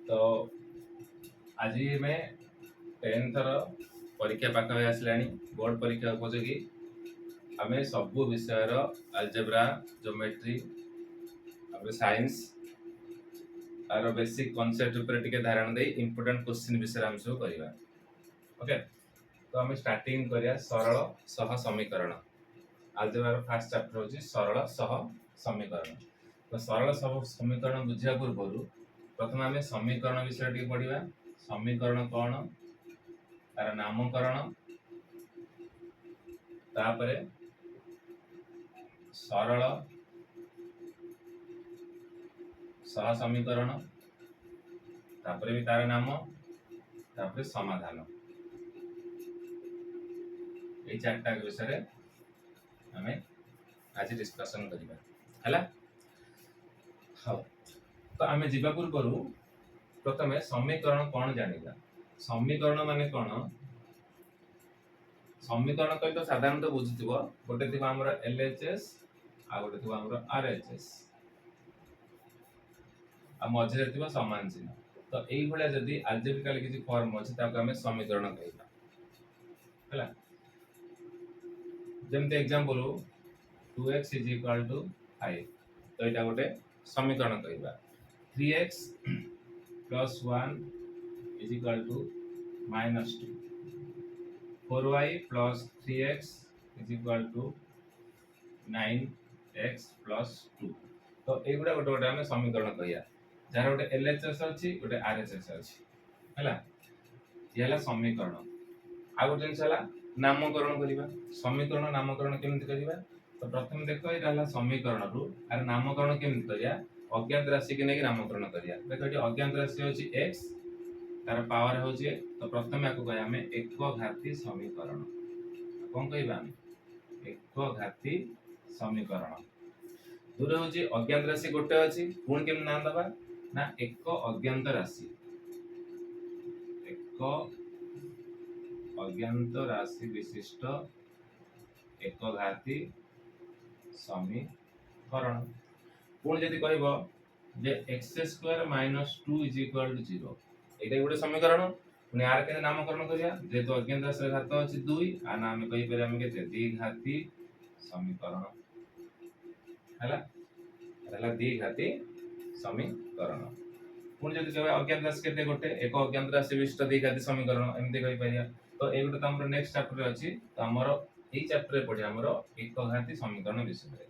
तो आज मैं 10th परीक्षा पाखा आसलानी बोर्ड परीक्षा उपयोगी आम सब विषय अलजेब्रा ज्योमेट्री साइंस आर बेसिक कॉन्सेप्ट ऊपर टिके धारणा दे इंपोर्टेंट क्वेश्चन विषय आम सब करवा। ओके, तो आम स्टार्टिंग करिया सरल सह समीकरण। अलजेब्रा फर्स्ट चैप्टर होची सरल सह समीकरण। तो सरल सह समीकरण बुझिया पूर्व प्रथम आम समीकरण विषय टिके पढ़िबा। समीकरण कौन, तार नामकरण, तापरे सरल सह समीकरण, तापरे भी तार नाम, तापरे समाधान। ये चारटा विषय आम आज डिस्कशन करिबा हैला। हाँ, तो आम जीवा पूर्व प्रथम समीकरण कौन जानिबा। समीकरण माने कौन, समीकरण कहि तो साधारणतः बुझिथिबो गोटे थिबा हमर एलएचएस आ गोटे थिबा हमर आरएचएस आ मझे थिबा समान चिन्ह। तो एई भलिया जदी अल्जेब्रिकल किछि फॉर्म अछि ताको हमें समीकरण कहिबा हैला। जेमते एग्जांपल 2x = 5, तो एटा गोटे समीकरण कहिबा। 3x + 1 = -2, 4y + 3x = 9x + 2। तो एगुडा गोटे गोटे आम समीकरण कहिया जार गोटे एलएचएस अछि गोटे आरएचएस अछि हैला। ये हला समीकरण। आ गोटे जिंस हला नामकरण करिबा। समीकरण नामकरण केमिति करिबा, तो प्रथम देखो एटा हला समीकरण रु आर नामकरण केमिति करिया। अज्ञात राशि के नेकी नामकरण करिया। देखो एटी अज्ञात राशि होछि x, तार पावर होछि 1, तो प्रथम याको कहया हमें एकघाती समीकरण। कोन कहबा हम एकघाती समीकरण। दूर होछि अज्ञात राशि गोटे अछि, पुन केम नाम दबा ना एक अज्ञात राशि। एक अज्ञात राशि विशिष्ट एकघाती समीकरण। पुन यदि कहबो जे x² - 2 = 0, एटा गोटे समीकरण। पुनी आर के नामकरण करिया जेतो अज्ञात राशि घात अछि 2 आ नाम कहि पर हम केते द्विघाती समीकरण हैला। हैला द्विघाती समीकरण। पुनी जदि कहबा अज्ञात राशि केते गोटे एक अज्ञात राशि विशिष्ट द्विघाती समीकरण एमति कहि परिया। तो ए गोटे हमर नेक्स्ट चैप्टर अछि, तो हमर ए चैप्टर पढि हमर एकघाती समीकरण विषय।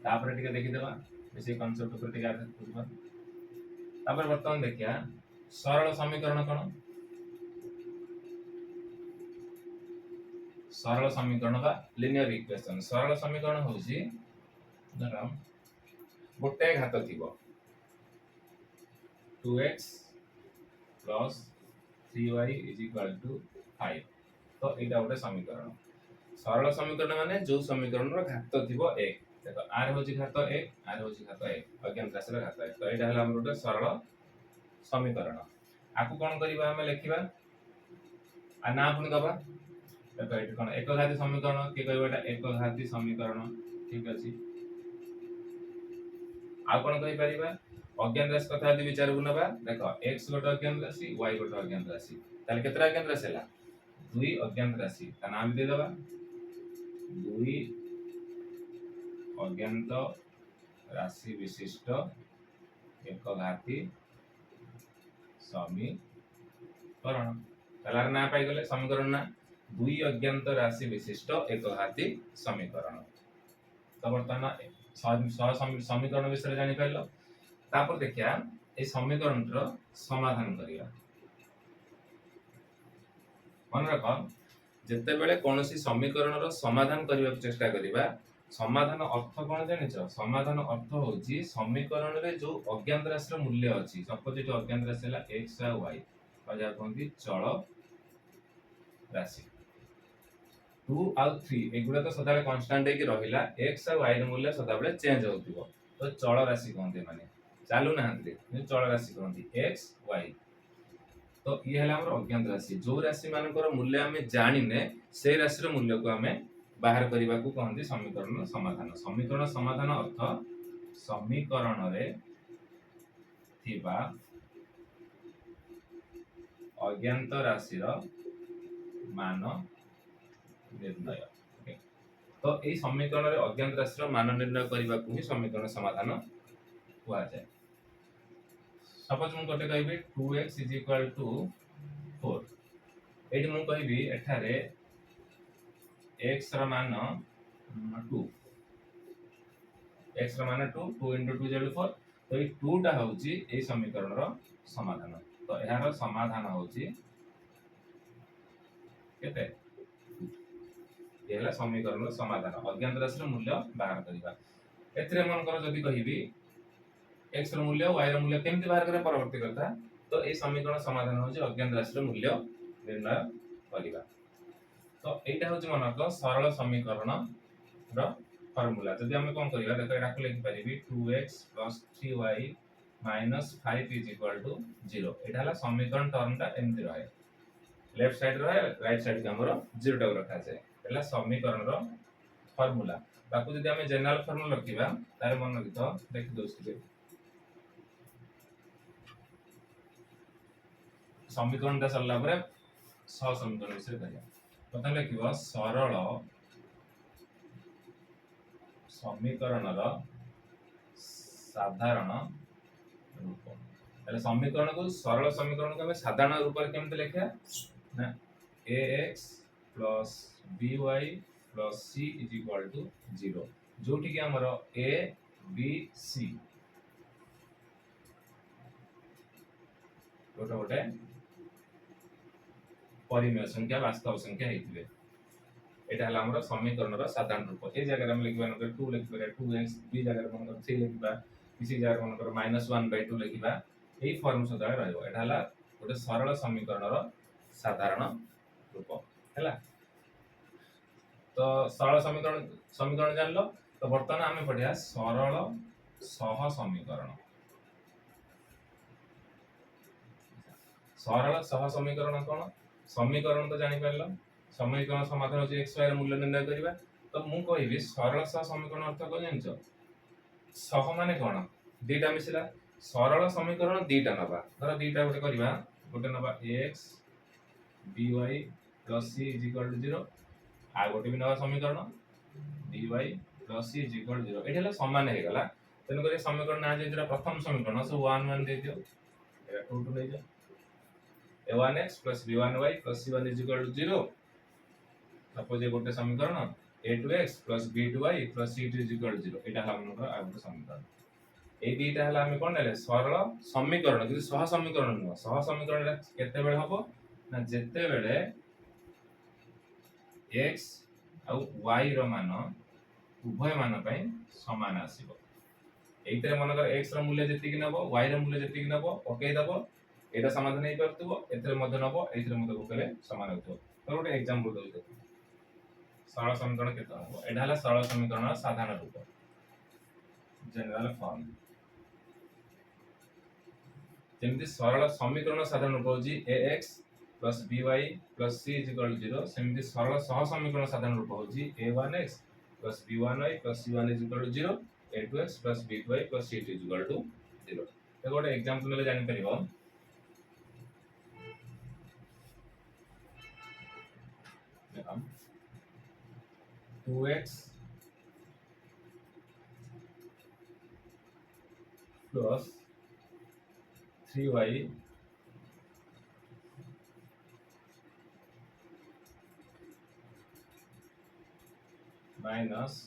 तापर टिके देखि देबा बेसिक कांसेप्ट ऊपर टिके आधार करबा। तापर वर्तमान देखिया सरल समीकरण कोन। सरल समीकरण बा लिनियर इक्वेशन। सरल समीकरण होछि धरम गोटे घात थिबो 2x + 3y = 5, तो एटा गोटे समीकरण। सरल समीकरण माने जो समीकरण रो घात थिबो 1। देखो r होछि घात 1, r होछि घात 1, अज्ञात राशि रो घात 1, तो एटा हला हमर गोटे सरल समीकरण। आकु कोन करिबा हम लेखिबा आ ना पुनी दबा। देखो एटा कोन एकघाती समीकरण के कहबा एटा एकघाती समीकरण ठीक अछि। आ कोन कहि परिबा अज्ञात राशि कथा यदि विचार गुनबा। देखो x गोटे अज्ञात राशि, y गोटे अज्ञात राशि, ताले केतरा अज्ञात राशि हला 2 अज्ञात राशि। ता नाम दे दबा 2 अज्ञात राशि विशिष्ट एकघाती समीकरण। तालार ना पाई गले समीकरण ना 2 अज्ञात राशि विशिष्ट एकघाती समीकरण। तो वर्तमान समीकरण विषय जानि पाइलो। तापर देखिया ए समीकरण रो समाधान करिया। मन रख जते बेले कोनोसी समीकरण रो समाधान करिवा चेष्टा करिवा, समाधान अर्थ कोन जानिछ। समाधान अर्थ होछि समीकरण रे जो अज्ञात राशि रो मूल्य अछि। सपोज एतो अज्ञात राशि हला x आ y, बजा कोनती चल राशि 2 आ 3 एगुडा तो सदाबे कांस्टेंट है कि रहिला। x आ y रो मूल्य सदाबे चेंज होतिबो, तो चल राशि कोनते माने चालू नाहंते चल राशि कोनती x y। तो ये हला हमर अज्ञात राशि। जो राशि मानकर मूल्य हमें जानिने से राशि रो मूल्य को हमें बाहर करने को कहते समीकरण समाधान। समीकरण समाधान अर्थ समीकरण रे थिबा अज्ञात राशि मान निर्णय। ओके। तो यही समीकरण रे अज्ञात राशि मान निर्णय करने को ही समीकरण समाधान हुआ जाए। सपोज मु गोटे कहबी 2x = 4। एठी मु कहबी एठारे x र मान 2, x र मान 2, 2 * 2 = 4। तो ये 2 टा होची ए समीकरण रो समाधान। तो एहार समाधान होची केते, ये हला समीकरण रो समाधान अज्ञात राशि रो मूल्य बाहर करबा। एथरे मन कर जदी कहिबी x रो मूल्य y रो मूल्य केमति बाहर करे परवर्ती करता। तो ए समीकरण समाधान होची अज्ञात राशि रो मूल्य निर्णय करबा। तो एटा होची मनक सरल समीकरण रो फार्मूला। जदी हम कोन करिया देखो एटा को लिखि परिबी 2x + 3y - 5 = 0। एटा हला समीकरण टर्म टा एमति रहे, लेफ्ट साइड रहे राइट साइड के हमर 0 टा रखा जाय। एला समीकरण रो फार्मूला। ताकू जदी हम जनरल फार्मूला रखिबा तार मन रखितो देखि दोस्ती समीकरण टा सरला परे सह समीकरण विषय करिया। प्रथम लिखिबो सरल समीकरण रो साधारण रूप। ताले समीकरण को सरल समीकरण को हम साधारण रूप रे केमते लिखिया ना ax + by + c = 0। जोठी कि हमर a b c गोटे गोटे परिमेय संख्या वास्तव संख्या हेतिबे। एटा हला हमर समीकरण रो साधारण रूप। ए जगह हम लिखबा न 2 लिखबा 2x, बी जगह हम 3 लिखबा, इसी जगह हम -1/2 लिखबा। एई फॉर्म सदा रहइबो। एटा हला गोटे सरल समीकरण रो साधारण रूप हैला। तो सरल समीकरण समीकरण जानलो। तो वर्तमान हमें पढ़िया सरल सह समीकरण। सरल सह समीकरण कोन? समीकरण तो जानि परलो, समीकरण समाधान होची x y ର मूल्य निर्णय करबा। तो मु कहबी सरल सह समीकरण अर्थ को जानछो, सह माने कोन? दीटा मिसिला सरल समीकरण दीटा नबा। धर दीटा गोटे करबा, गोटे नबा x by + c = 0, आ गोटे भी नबा समीकरण dy + c = 0। एठी हला समान हे गला। तेन करे समीकरण ना जे जरा प्रथम समीकरण सब 1 1 दे दियो, एटा 2 2 ले जा। a1x + b1y + c1 = 0। सपोज ये गोटे समीकरण a2x + b2y + c2 = 0। एटा हला हमर आ गोटे समीकरण। ए दीटा हला हम कोन ले सरल समीकरण कि सह समीकरण न। सह समीकरण केते बेले हबो ना जेते बेले x आ y रो मान उभय मान पई समान आसीबो। एइतरे मन कर x रो मूल्य जेति कि नबो y रो मूल्य जेति कि नबो ओके दबो। एटा समाधान हे परतबो, एतरे मध्य नबो, एतरे मध्य ओकेले समान होतो। तो गोटे एग्जांपल दउ देखो। सरल समीकरण केते हबो? एटा हला सरल समीकरण साधारण रूप जनरल फॉर्म। जेमति सरल समीकरण साधारण रूप होजी ax + by + c = 0। सेमति सरल सह समीकरण साधारण रूप होजी a1x + b1y + c1 = 0, a2x + b2y + c2 = 0। तो गोटे एग्जांपल ले जानि परिबो। देखम 2x + 3y - 21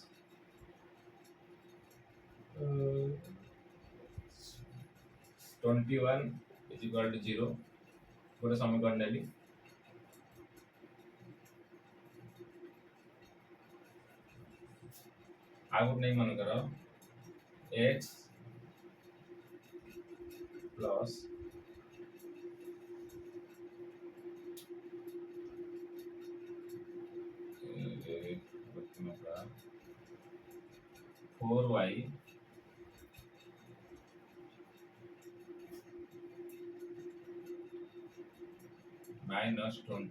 = 0 गोटे समीकरण नेली। आ गोटे नहीं मन करो x + 4y - 20 =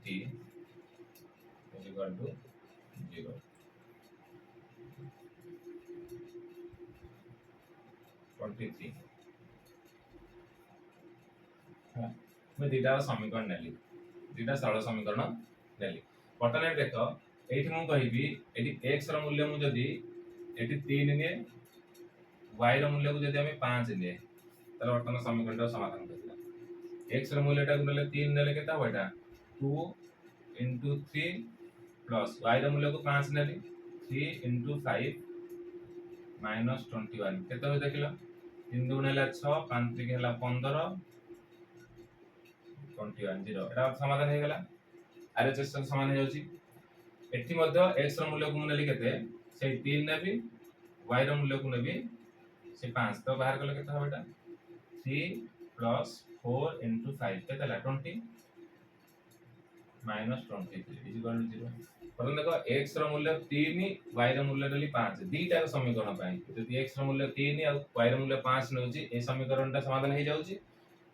0। 23 ହେଲା ମୁଁ ଦିटा समीकरण नेली दिटा सरल समीकरण नेली वर्तमान देख एठी मु कहिबी एठी x र मूल्य मु जदी एठी 3 ने y र मूल्य को जदी हमें 5 ने तार वर्तमान समीकरण रा समाधान करला x र मूल्य टा नेले 3 नेले केता होइटा 2 into 3 प्लस y र मूल्य को 5 नेली 3 into 5 minus 21 केता हो देखिलो 3 2 नेला 6 5 3 हेला 15 21 0 एटा समाधान हे गेला आरएचएस समान हे जाउची एठी मध्ये x र मूल्य को मु नेली केते से 3 नेबी y र मूल्य को नेबी से 5 तो बाहर कले केता हो बेटा 3 plus 4 into 5 केता La 20 minus 23 is equal to 0 परन देखो x र मूल्य 3 y र मूल्य नेली 5 दीटा रो समीकरण पई जदी x र मूल्य 3 और y र मूल्य 5 नउची ए समीकरणटा समाधान हे जाउची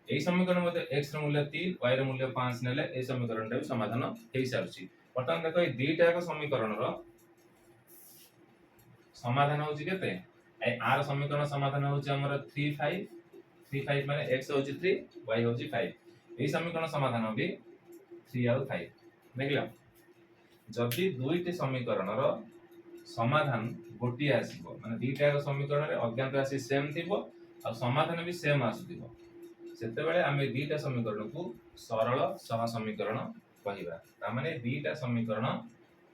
এই সমীকরণ মধ্যে x র মূল্য 3 y র মূল্য 5 নেলে এই সমীকরণটা বি সমাধান হেই সারছি বর্তমান দেখো এই দুইটা এক সমীকরণৰ সমাধান হଉଛି কেতে এই r সমীকরণ সমাধান হଉଛି हमर 3 5 মানে x হଉଛି 3 y হଉଛି 5 এই সমীকরণ সমাধান হবে 3 আর 5 দেখিলা যদি দুইটি সমীকরণৰ সমাধান গোটিয়ে আসিব মানে দুইটা এক সমীকরণରେ অজ্ঞাত রাশি সেম থিব আর সমাধান বি সেম আসুথিব सेते बेले आमे दीटा समीकरण को सरल सह समीकरण कहिबा ता माने दीटा समीकरण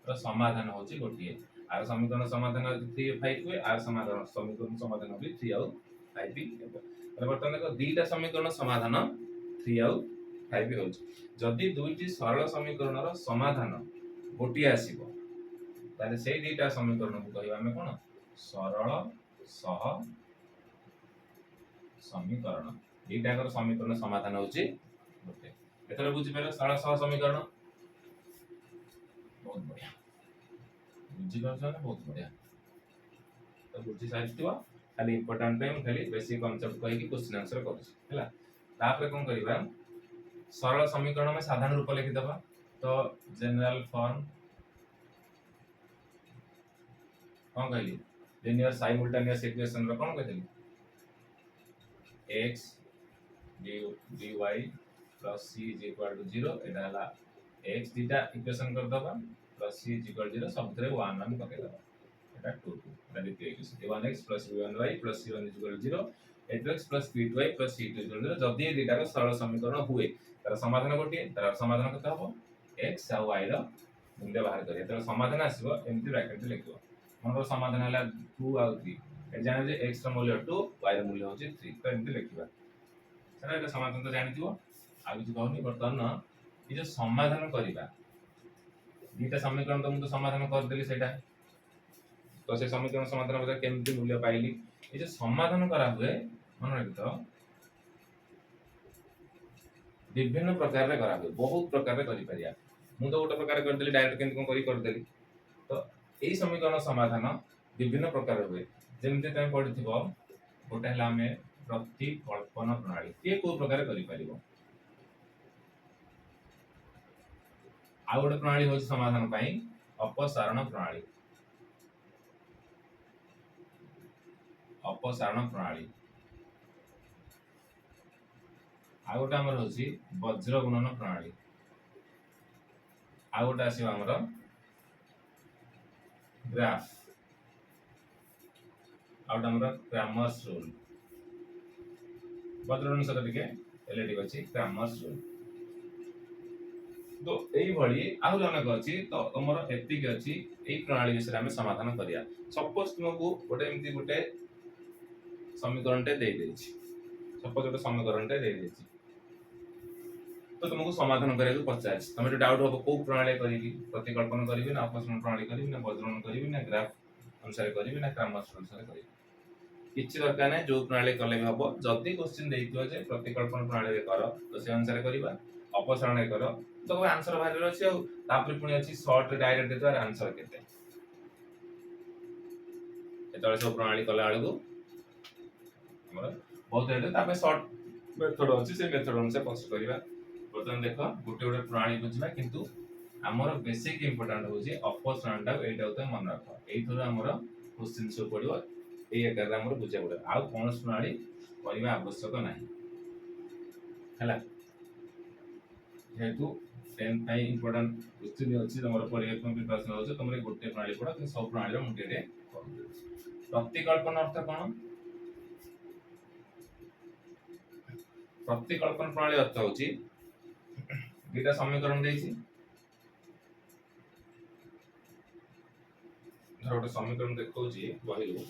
रो समाधान होची गोटिए आर समीकरण समाधान 3 5 हुए आर समाधान समीकरण समाधान भी 3 और 5 भी हेबो वर्तमान देखो दीटा समीकरण समाधान 3 और 5 भी होची जदी दुईटी सरल समीकरण रो समाधान गोटिए आसीबो ताले सेही दीटा समीकरण को कहिबा आमे कोन सरल सह समीकरण एटाकर समीकरण समाधान होची गोटे एतरे बुझि पेले सरल सह समीकरण बहुत बढ़िया बुझि परछन बहुत बढ़िया तो बुझि सारिथिबो खाली इंपोर्टेंट टाइम खाली बेसिक कांसेप्ट कहि कि क्वेश्चन आंसर करछ हैला तापर कोन करिबा सरल समीकरण में साधारण रूप लिखि दबा तो जनरल फॉर्म कोन कहली लिनियर साइमल्टेनियस इक्वेशन रो कोन कहली x dy plus c is equal to 0 एटा हला x दीटा इक्वेशन कर दबा plus c is equal to 0 सब थरे 1 1 पके दबा एटा 2 2 एटा द्वितीय equation a1x plus b1y plus c1 is equal to 0 a2x plus b2y plus c2 is equal to 0 जदी ए दीटा का सरल समीकरण हुए तार समाधान गोटिए तार समाधान कत हबो x और y रो मूल्य बाहर करिए तार समाधान आसीबो एमती ब्रैकेट रे लिखिबो मनरो समाधान हला 2 और 3 ए जाने जे x रो मूल्य 2 y रो मूल्य होची 3 तो एमती लिखिबा सर एटा समाधान तो जानिथिबो आ किछ कहनी बर्तमान ये जो समाधान करिबा दीटा समीकरण तो मु तो समाधान कर देली सेटा तो से समीकरण समाधान बता केमती मूल्य पाइली ये जो समाधान करा हुए मन रखितो विभिन्न प्रकार रे करा हुए बहुत प्रकार रे करि परिया मु तो गोटे प्रकार कर देली डायरेक्ट केमती कोन करि कर देली तो एई समीकरण समाधान विभिन्न प्रकार हुए जेमती तमे पढिथिबो गोटे हला में प्रतिकल्पन प्रणाली के को प्रकार करि परिबो आ गोटे प्रणाली होची समाधान पई अपसारण प्रणाली आ गोटे हमर होची वज्र गुणन प्रणाली आ गोटे आसीबा हमर ग्राफ आ गोटे हमर क्रैमर्स रूल वज्रगुणन सहित टिके रिलेटिव अछि क्रैमर्स रूल तो एई भली आहु अनेक अछि तो हमर एतिक अछि एई प्रणाली विषय हम समाधान करिया सपोज तुमको गोटे एमती गोटे समीकरणटे दे देछि सपोज गोटे समीकरणटे दे देछि तो तुमको समाधान करिया पचार तुम जो डाउट हो को प्रणाली करिवि प्रतिकल्पन करिवि ना अपसारण प्रणाली करिवि ना वज्रगुणन करिवि ना ग्राफ अनुसार करिवि ना क्रैमर्स रूल अनुसार करिवि किछि दरकार नै जो प्रणाली कले भी हबो जति क्वेश्चन देइतो जे प्रतिकल्पन प्रणाली रे कर तो से अनुसार करिबा अपसारण रे कर तो आंसर बाहर अछि आ तापर पुनी अछि शॉर्ट डायरेक्ट देतो आंसर केते एतले सब प्रणाली कला आळगु हमर बहुत रेट तापर शॉर्ट मेथड अछि से मेथड अनुसार पस करिबा बर्तमान देखो गोटे गोटे प्रणाली बुझिबा किंतु हमर बेसिक इंपोर्टेंट होछि अपसारणटा एटा होते मन राखो एई थरो हमर क्वेश्चन सब पडिबो এই আকাରରେ ଆମର ବୁଝିବାକୁ ପଡ଼ିବ ଆଉ କୌଣସି ପ୍ରଣାଳୀ କରିବା ଆବଶ୍ୟକ ନାହିଁ ହେଲା ଯେହେତୁ 10 ପାଇଁ ଇମ୍ପୋର୍ଟାଣ୍ଟ କ୍ୱେଶ୍ଚିନ୍ ଅଛି ତମର ପରୀକ୍ଷା ପାଇଁ ପ୍ରିପାରେସନ୍ ହେଉଛି ତମର ଗୋଟେ ପ୍ରଣାଳୀ ପଢ଼ କିନ୍ତୁ ସବୁ ପ୍ରଣାଳୀର ମୁଁ ଟିକେ ପ୍ରତିକଳ୍ପନ ଅର୍ଥ କ'ଣ ପ୍ରତିକଳ୍ପନ ପ୍ରଣାଳୀ ଅର୍ଥ ହେଉଛି ଦୁଇଟା ସମୀକରଣ ଦେଇଛି ଧର ଗୋଟେ ସମୀକରଣ ଦେଖଉଛି ବହିରୁ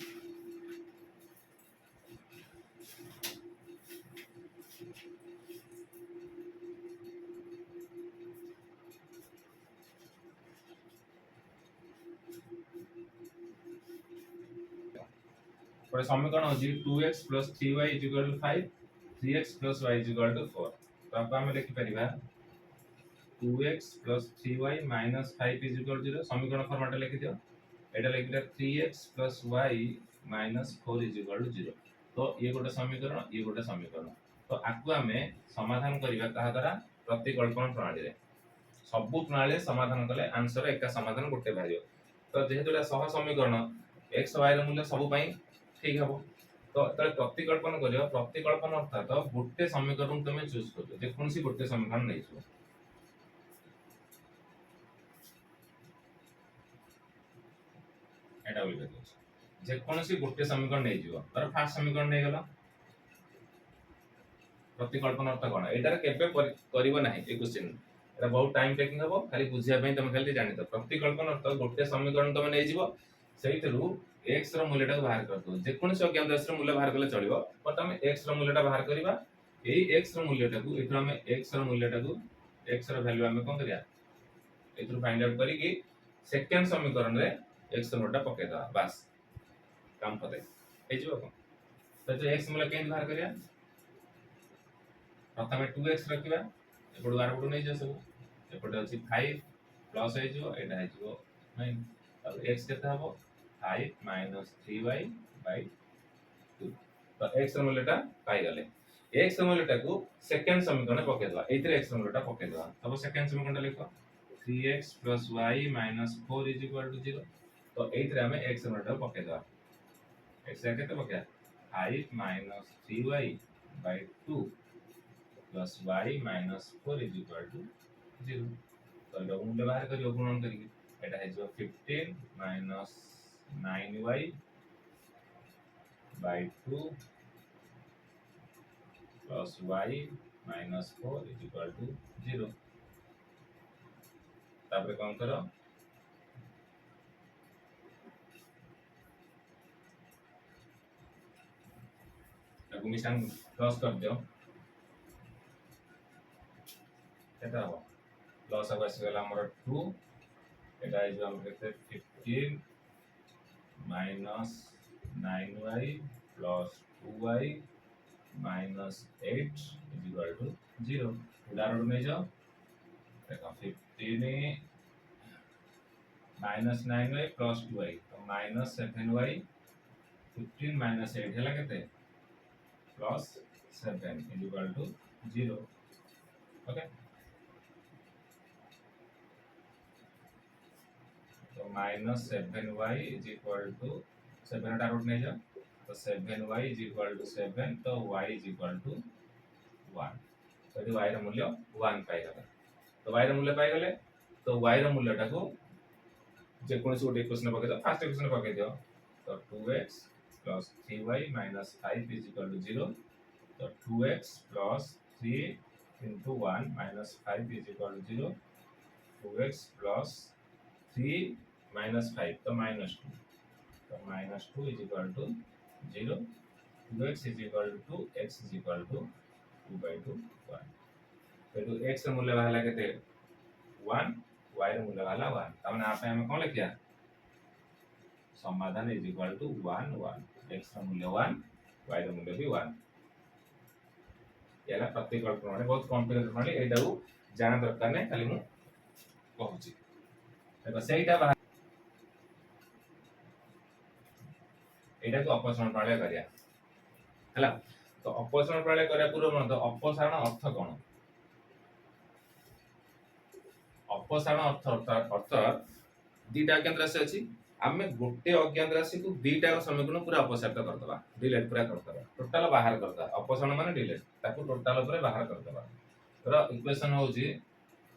ଗୋଟେ ସମୀକରଣ ଅଛି 2x + 3y = 5 3x + y = 4 ତ ଆମେ ଲେଖି ପାରିବା 2x + 3y - 5 = 0 ସମୀକରଣ ଫର୍ମାଟ ଲେଖି ଦିଅ এটা লিখলে 3x + y - 4 = 0 तो ये गोटे समीकरण ये गोटे समीकरण तो आकु आमे समाधान करिबा कहा द्वारा प्रतिकल्पन प्रणाली रे सब प्रणाली समाधान कले आंसर एका समाधान गोटे भारियो तो जेहेतु एटा सह समीकरण x y ର मूल्य सब पई ठीक हबो तो तले प्रतिकल्पन करियो प्रतिकल्पन अर्थात गोटे समीकरण तुमे चूज करियो जे कोनसी गोटे समीकरण नै छु एटा बोली कहतो जे कोनसी गोटे समीकरण नै जिवो तर फास्ट समीकरण नै गला प्रतिकल्पन अर्थ कोन एटार केबे करिवो नाही ए क्वेश्चन एटा बहुत टाइम टेकिंग हबो खाली बुझिया पई तुम खाली जानि त प्रतिकल्पन अर्थ गोटे समीकरण तुम नै जिवो सेहितरु x ର मूल्यटा बाहर करतो जे कोनसी अज्ञात राशि ର मूल्य बाहर करले चलिबो बट हम x ର मूल्यटा बाहर करिबा एई x ର मूल्यटा को एथरा हम x ର मूल्यटा को x ର वैल्यू हम कोन करिया एथरु फाइंड आउट करी कि सेकंड समीकरण रे x ର मूल्यटा पके दा बस काम खतम हे जो तो जो x मूल्य केन बाहर करिया प्रथमे 2x रखिबा एपड बार पड नै जे सब एपड अछि 5 प्लस हे जो एटा हे जो 9 अब x केता हबो 5 - 3y/2 तो x ର मूल्यटा पाई गले x ର मूल्यटा को सेकंड समीकरण पके दवा एथिरे x ର मूल्यटा पके दवा तब सेकंड समीकरणटा लिखो 3x + y - 4 = 0 तो एथिरे हमें x ର मूल्यटा पके दवा x केते पके 5 - 3y/2 + y - 4 = 0 तो एटा मूल्य बाहर करियो गुणन करी एटा हे जो 15 - 9y/2 + y - 4 = 0 तापर कोन करो ताको मिशन क्रॉस कर दियो एटा हो लॉस अब आसी गला हमर 2 एटा इज हम केते 15 - 9y + 2y - 8 = 0 उदाहरण नै जाओ देखो 15 - 9y + 2y तो -7y 15 - 8 हला केते +7 = 0 ओके तो -7y = 7 टा रूट नहीं जा तो 7y = 7 तो y = 1 तो ये y ର मूल्य 1 पाई गला तो y ର मूल्य पाई गले तो y ର मूल्यटा को जे कोनसी गोटे इक्वेशन पके दो फर्स्ट इक्वेशन पके दियो तो 2x + 3y - 5 = 0 तो 2x + 3 * 1 - 5 = 0 2x + 3 - 5 तो -2 तो -2 = 0 2x = 2 x = 2/2 1 तो x ର मूल्य बाहला केते 1 y ର मूल्य बाहला 1 तमने आपे हम कोन लिखिया समाधान = 1 1 x ର मूल्य 1 y ର मूल्य भी 1 याला प्रतिकल्पन माने बहुत कॉम्प्लिकेटेड माने एटा को जाना दरकार नै खाली मु कहूची देखो सेटा एटा को अपसारण प्रणाली करिया हला तो अपसारण प्रणाली करिया पूर्व मन तो अपसारण अर्थ कोन अपसारण अर्थ दुईटा केंद्र से अछि आमे गोटे अज्ञात राशि को दीटा समीकरण पूरा अपसारित करदबा डिलीट पूरा करदबा टोटल बाहर करदबा अपसारण माने डिलीट ताको टोटल ऊपर बाहर करदबा तर इक्वेशन होची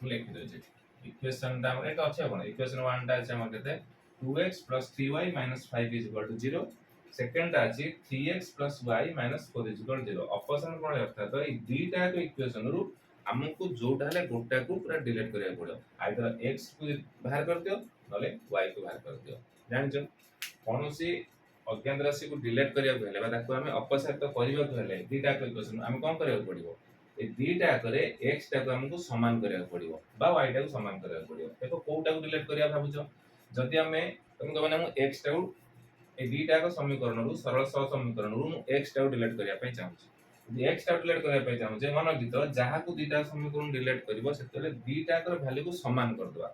मु लिखि दउची इक्वेशन ता हमर एटा अछि अपन इक्वेशन 1 ता अछि हमर केते 2x + 3y - 5 = 0 सेकंड ता अछि 3x + y - 4 = 0 अपसारण कोन अर्थात ए दीटा को इक्वेशन रु हमको जोटा हले गोटा को पूरा डिलीट करिया पड़ो आइदर x को बाहर कर दियो नले y को बाहर कर दियो जानिଛ कौनसी अज्ञात राशि को डिलीट करिया हेले बा ताको हमें अपसारित करिया हेले दीटा को इक्वेशन हमें कोन करिया पड़िबो ए दीटा करे x टा को हमको समान करिया पड़िबो बा y टा को समान करिया पड़िबो देखो कोटा को डिलीट करिया भाबुछो जदि हमें तुम कहबे ना x टा को ए दीटा को समीकरण रु सरल सह समीकरण रु x टा को डिलीट करिया पई चाहूछी यदि x टा को डिलीट करिया पई चाहूचे मन दितो जहा को दीटा समीकरण डिलीट करबो सेतले दीटा कर वैल्यू को समान कर दवा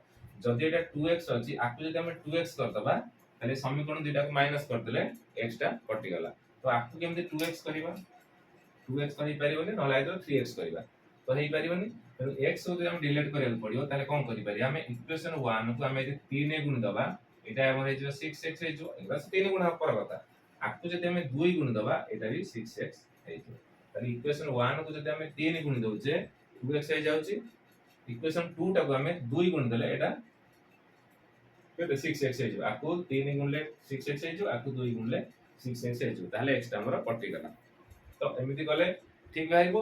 जदि एटा 2x अछि आकु जदि हम 2x कर दबा ताले समीकरण दुटा को माइनस कर देले x टा कटि गला तो आकु केमते 2x करिबा 2x कहि परिबोनी न लाइ तो 3x करिबा तो हेइ परिबोनी तो x को जदि हम डिलीट करिया पड़ियो ताले कोन करि पारि हम इक्वेशन 1 को हम यदि 3 गुण दबा एटा हमर हे जो 6x हे जो एटा 3 गुण पर कथा आकु जदि हम 2 गुण दबा एटा भी 6x हे जो ताले इक्वेशन 1 को जदि हम 3 गुण दउचे 2x हे जाउची इक्वेशन 2 टा को हम 2 गुण देले एटा केते 6x हे जो आकु 3 गुणले 6x हे जो आकु 2 गुणले 6x हे जो ताले x टा हमर कटि गला तो एमिति गले ठीक भाइबो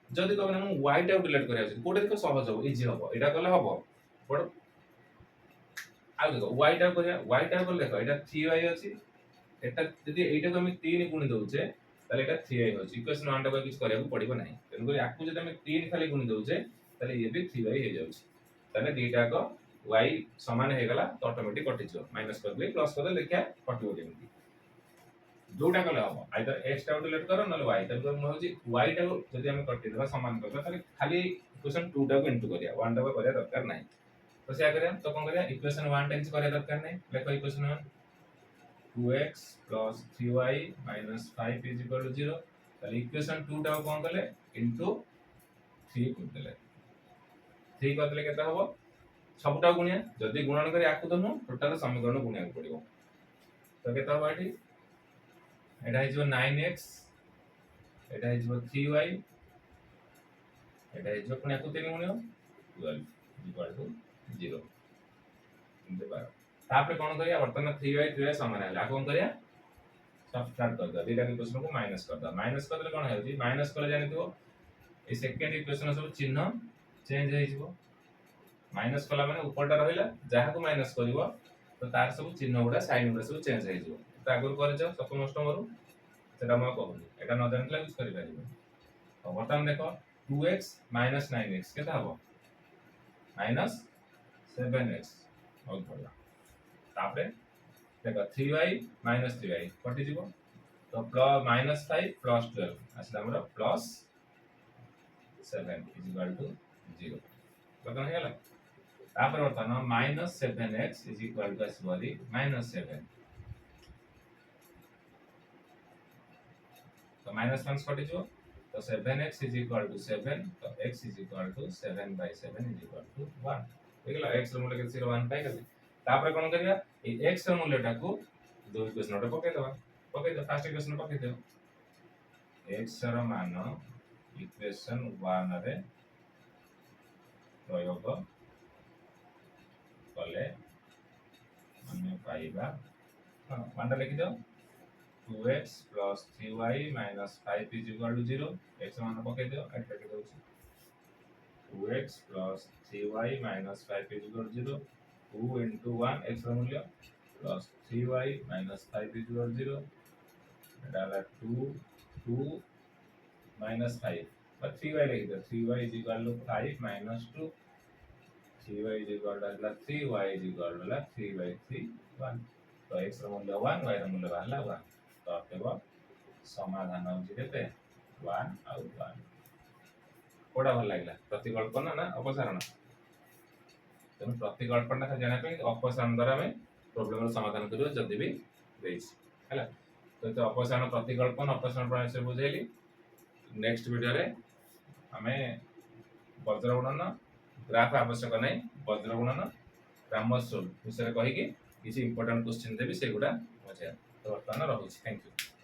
जदि कहबे हम y टा डिलीट करिया छै कोडे देखो सहज हो इजी हो एटा कले हबो बड आ देखो y टा करिया y टा कले देखो एटा 3y अछि एटा जदि एटा को हम 3 गुण दउचे ताले एटा 3y होछि इक्वेशन 1 टा को किछ करिया को पड़िबो नै तन करी आकु जदि हम 3 खाली गुण दउचे ताले ये भी 3y हे जाउछि ताले दीटा को y समान हे गला तो ऑटोमेटिक कटि जो माइनस कर दे प्लस कर दे देखिया कटियो जेमति जोटा कले हम आइदर x टा डिलीट करो नले y टा को होछि y टा को जदि हम कटि देबा समान करबा ताले खाली इक्वेशन 2 टा को इनटू करिया 1 टा को करिया दरकार नै तो से करिया तो कोन करिया इक्वेशन 1 टा करिया दरकार नै देखो इक्वेशन 1 2x + 3y - 5 = 0 ताले इक्वेशन 2 टा को कोन कले इनटू 3 कर देले 3 कर देले केता होबो सबटा गुणिया जदि गुणन करी आकु दनु टोटल समीकरण गुणिया पड़िबो तो केता होबा एठी एटा हे जो 9x एटा हे जो 3y एटा हे जो पुनी आकु 3 गुणियो 12 = 0 इनते बार तापरे कोन करिया वर्तमान 3y 3y समान हैला कोन करिया सब्ट्रैक्ट कर दे दीटा इक्वेशन को माइनस कर द माइनस कर देले कोन हेउची माइनस करले जानितो ए सेकंड इक्वेशन सब चिन्ह चेंज हे जिवो माइनस कला माने ऊपरटा रहिला जहा को माइनस करिवो तो तार सब चिन्ह गुडा साइन गुडा सब चेंज हे जिवो तो आगुर करे छ सपोज नष्टमरु सेटा म कहूनी एटा न जानला यूज करि पारिबो तो वर्तमान देखो 2x - 9x केता हबो -7x बहुत बढ़िया तापरे देखो 3y - 3y कटि जिवो तो -5 + 12 असला हमरा +7 = 0 बतन हेला तापर वर्तमान -7x = आसबरी -7 तो माइनस माइनस कटि जो तो 7x = 7 तो x = 7/7 = 1 देखला x ର मूल्य केते 1 पाइ गेले तापर कोन करिया ए x ର मूल्यटा को दो इक्वेशन रे पके दो फर्स्ट इक्वेशन पके दो x ର मान इक्वेशन 1 रे प्रयोग कले हम पाइबा हां मानटा लिखि दो 2x + 3y - 5 = 0 x मान पके दो एट लिखि दो 2x + 3y - 5 = 0 2 * 1 x ର मूल्य + 3y - 5 = 0 एटा 2 2 - 5 but 3y लिखि दो 3y = 5 - 2 3y = 3 y = 3/3 1 तो x ର मूल्य 1 y ର मूल्य बाहला 1 तो केवल समाधान होची केते 1 और 1 कोडा भल लागला प्रतिकल्पना ना अपसारण तमे प्रतिकल्पना का जाना पे अपसारण द्वारा में प्रॉब्लम रो समाधान करियो जदी भी देइछ हैला तो अपसारण प्रतिकल्पना अपसारण प्रणाली से बुझेली नेक्स्ट वीडियो रे हमें वज्र गुणन ग्राफ आवश्यक नै वज्र गुणन रामसूल विषय कहि कि କିଛି ଇମ୍ପୋର୍ଟାଣ୍ଟ କ୍ୱେଶ୍ଚିନ୍ ଦେବି ସେଗୁଡ଼ା ପଚାର। ତ ବର୍ତ୍ତମାନ ରହୁଛି, ଥ୍ୟାଙ୍କ ୟୁ।